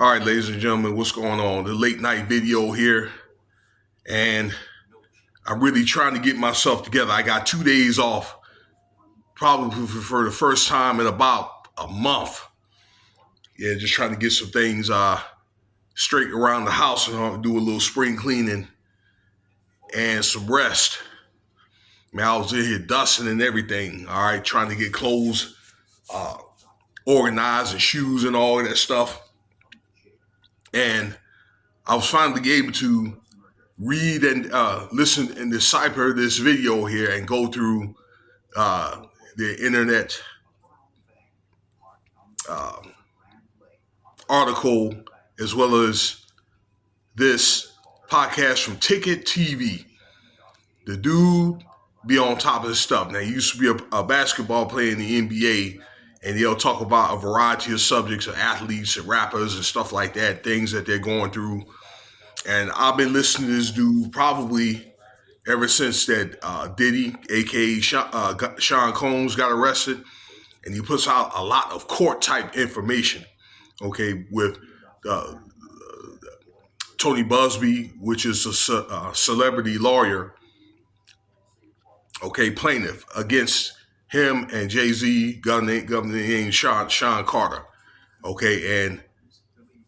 All right, ladies and gentlemen, what's going on? The late night video here, and I'm really trying to get myself together. I got 2 days off, probably for the first time in about a month. Yeah, just trying to get some things straight around the house and do a little spring cleaning and some rest. Man, I was in here dusting and everything. All right, trying to get clothes uh, organized and shoes and all of that stuff. And I was finally able to read and listen and decipher this video here and go through uh, the internet uh, article as well as this podcast from cnt'd. The dude be on top of this stuff. Now, he used to be a basketball player in the NBA, and they'll talk about a variety of subjects of athletes and rappers and stuff like that, things that they're going through. And I've been listening to this dude probably ever since that Diddy, aka Sean Combs, got arrested, and he puts out a lot of court type information. Okay, with uh, Tony Busby, which is a celebrity lawyer, okay, plaintiff against him and Jay-Z, governor named Sean Carter. Okay, and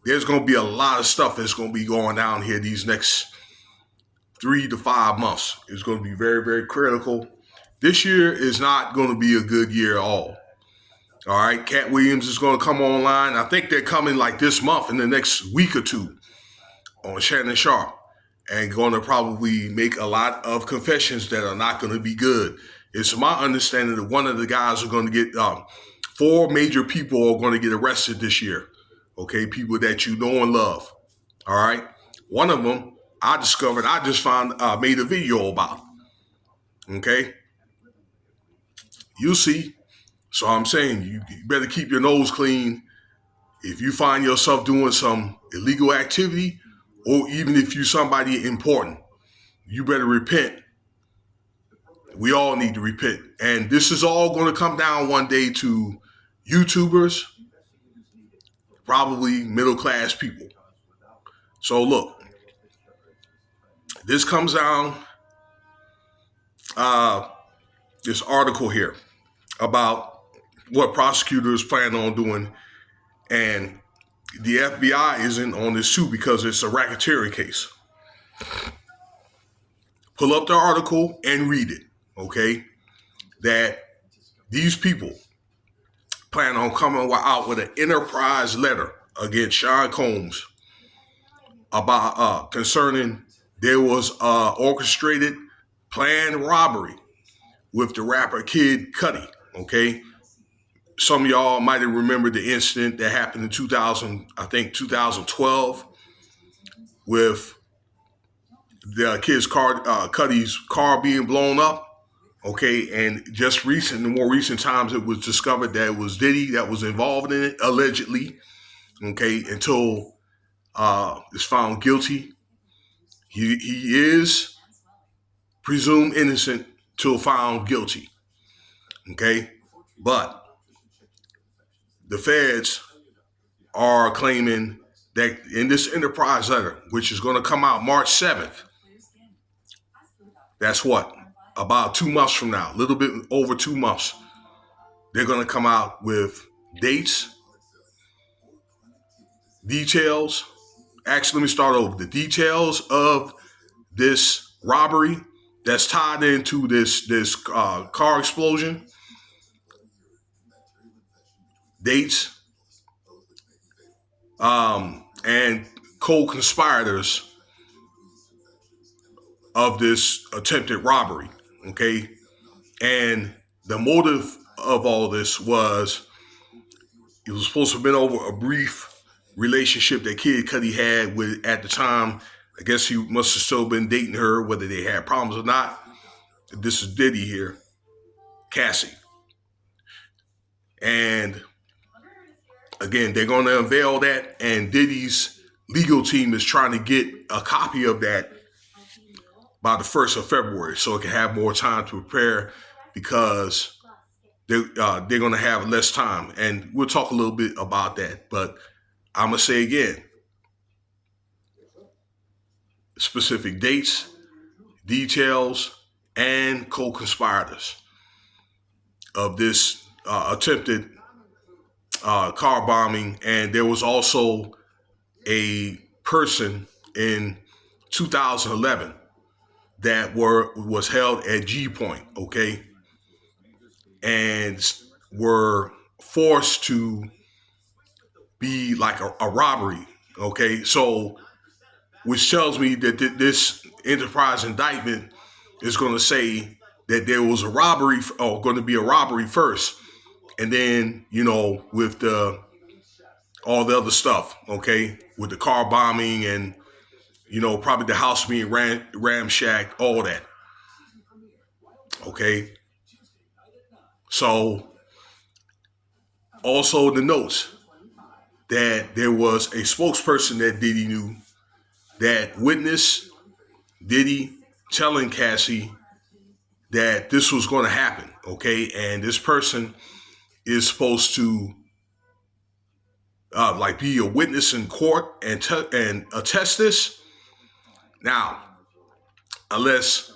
there's going to be a lot of stuff that's going to be going down here these next 3 to 5 months. It's going to be very, very critical. This year is not going to be a good year at all. All right, Cat Williams is going to come online. I think they're coming like this month in the next week or two on Shannon Sharp and going to probably make a lot of confessions that are not going to be good. It's my understanding that one of the guys are going to get, 4 major people are going to get arrested this year. Okay, people that you know and love. All right, one of them I discovered, I just made a video about. Okay, you'll see. So I'm saying you better keep your nose clean if you find yourself doing some illegal activity, or even if you're somebody important. You better repent. We all need to repent. And this is all going to come down one day to YouTubers, probably middle class people. So look, this comes down, this article here about what prosecutors plan on doing, and the FBI isn't on this too because it's a racketeering case. Pull up the article and read it, okay? That these people plan on coming out with an enterprise letter against Sean Combs about concerning there was orchestrated planned robbery with the rapper Kid Cudi, okay? Some of y'all might have remembered the incident that happened in 2012, with the kid's car, Cudi's car being blown up. Okay, and in more recent times, it was discovered that it was Diddy that was involved in it, allegedly. Okay, until is found guilty. He is presumed innocent till found guilty. Okay, but the feds are claiming that in this enterprise letter, which is going to come out March 7th, that's what? About 2 months from now, a little bit over 2 months, they're going to come out with dates, details. Actually, let me start over. The details of this robbery that's tied into this car explosion, dates, and co-conspirators of this attempted robbery, okay? And the motive of all this was, it was supposed to have been over a brief relationship that Kid Cudi had with, at the time, I guess he must have still been dating her, whether they had problems or not. This is Diddy here, Cassie. And again, they're going to unveil that, and Diddy's legal team is trying to get a copy of that by the 1st of February so it can have more time to prepare, because they're going to have less time. And we'll talk a little bit about that. But I'm going to say again, specific dates, details, and co-conspirators of this attempted car bombing. And there was also a person in 2011 that was held at G Point, okay, and were forced to be like a robbery, okay. So, which tells me that this enterprise indictment is going to say that there was a robbery, or going to be a robbery first, and then with the all the other stuff, okay, with the car bombing and probably the house being ramshacked, all that, okay. So also the notes that there was a spokesperson that Diddy knew that witnessed Diddy telling Cassie that this was going to happen, okay, and this person is supposed to like be a witness in court and attest this. Now, unless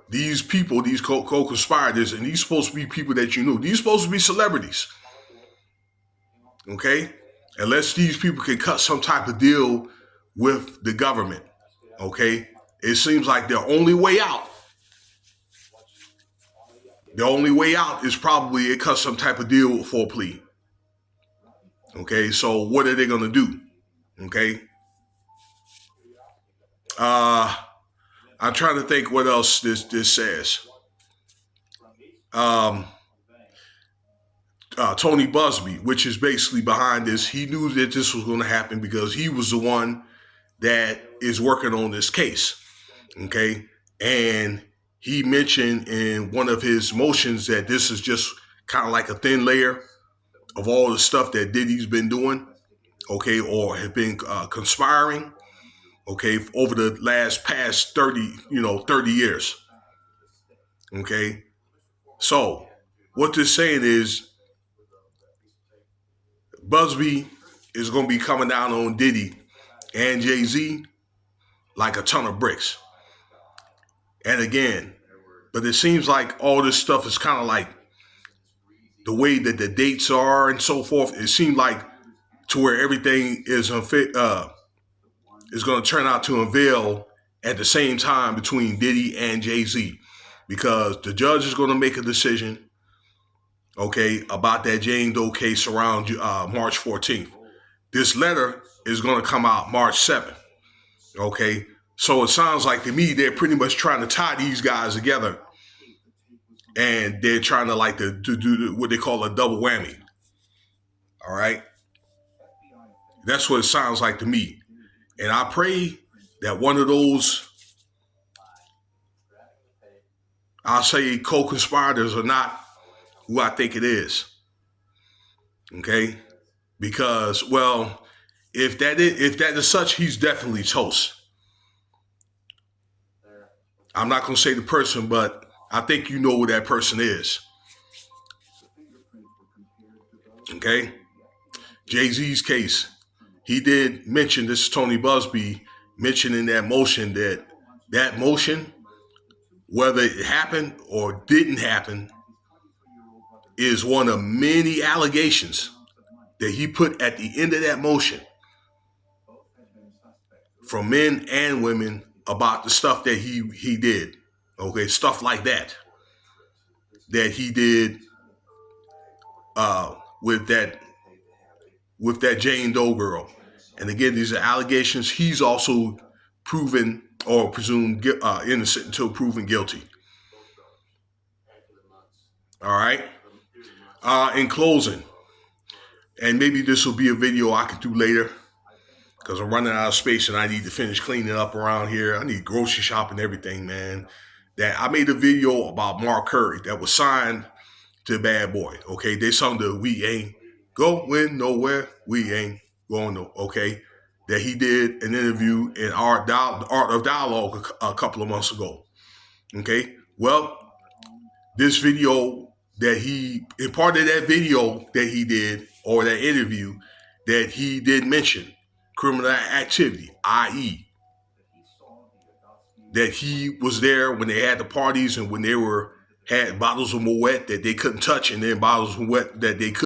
these people, these co-conspirators, and these supposed to be people that you knew, these supposed to be celebrities, okay? Unless these people can cut some type of deal with the government, okay? It seems like their only way out. The only way out is probably it cut some type of deal for a plea. Okay, so what are they gonna do? Okay. I'm trying to think what else this says. Tony Busby, which is basically behind this, he knew that this was going to happen because he was the one that is working on this case. Okay. And he mentioned in one of his motions that this is just kind of like a thin layer of all the stuff that Diddy's been doing, okay, or have been conspiring, okay, over the past 30 years. Okay. So what they're saying is Busby is going to be coming down on Diddy and Jay-Z like a ton of bricks. And again, but it seems like all this stuff is kind of like the way that the dates are and so forth. It seemed like to where everything is going to turn out to unveil at the same time between Diddy and Jay-Z, because the judge is going to make a decision, okay, about that Jane Doe case around March 14th. This letter is going to come out March 7th, okay? So it sounds like to me they're pretty much trying to tie these guys together, and they're trying to do what they call a double whammy, all right? That's what it sounds like to me. And I pray that one of those, I'll say, co-conspirators are not who I think it is, okay? Because, well, if that is such, he's definitely toast. I'm not going to say the person, but I think you know who that person is. Okay? Jay-Z's case, he did mention, this is Tony Busby, mentioning that motion, that motion, whether it happened or didn't happen, is one of many allegations that he put at the end of that motion from men and women about the stuff that he did. Okay, stuff like that he did with that Jane Doe girl. And again, these are allegations. He's also proven or presumed innocent until proven guilty. All right. In closing, and maybe this will be a video I can do later, because I'm running out of space and I need to finish cleaning up around here. I need grocery shopping and everything, man. That I made a video about Mark Curry that was signed to Bad Boy. Okay, they sung the "We Ain't Going Nowhere, We Ain't Going No." Okay, that he did an interview in Art of Dialogue a couple of months ago. Okay, well, this video that in part of that video that he did, or that interview, that he did mention criminal activity, i.e., that he was there when they had the parties and when they had bottles of Moet that they couldn't touch, and then bottles of Moet that they could.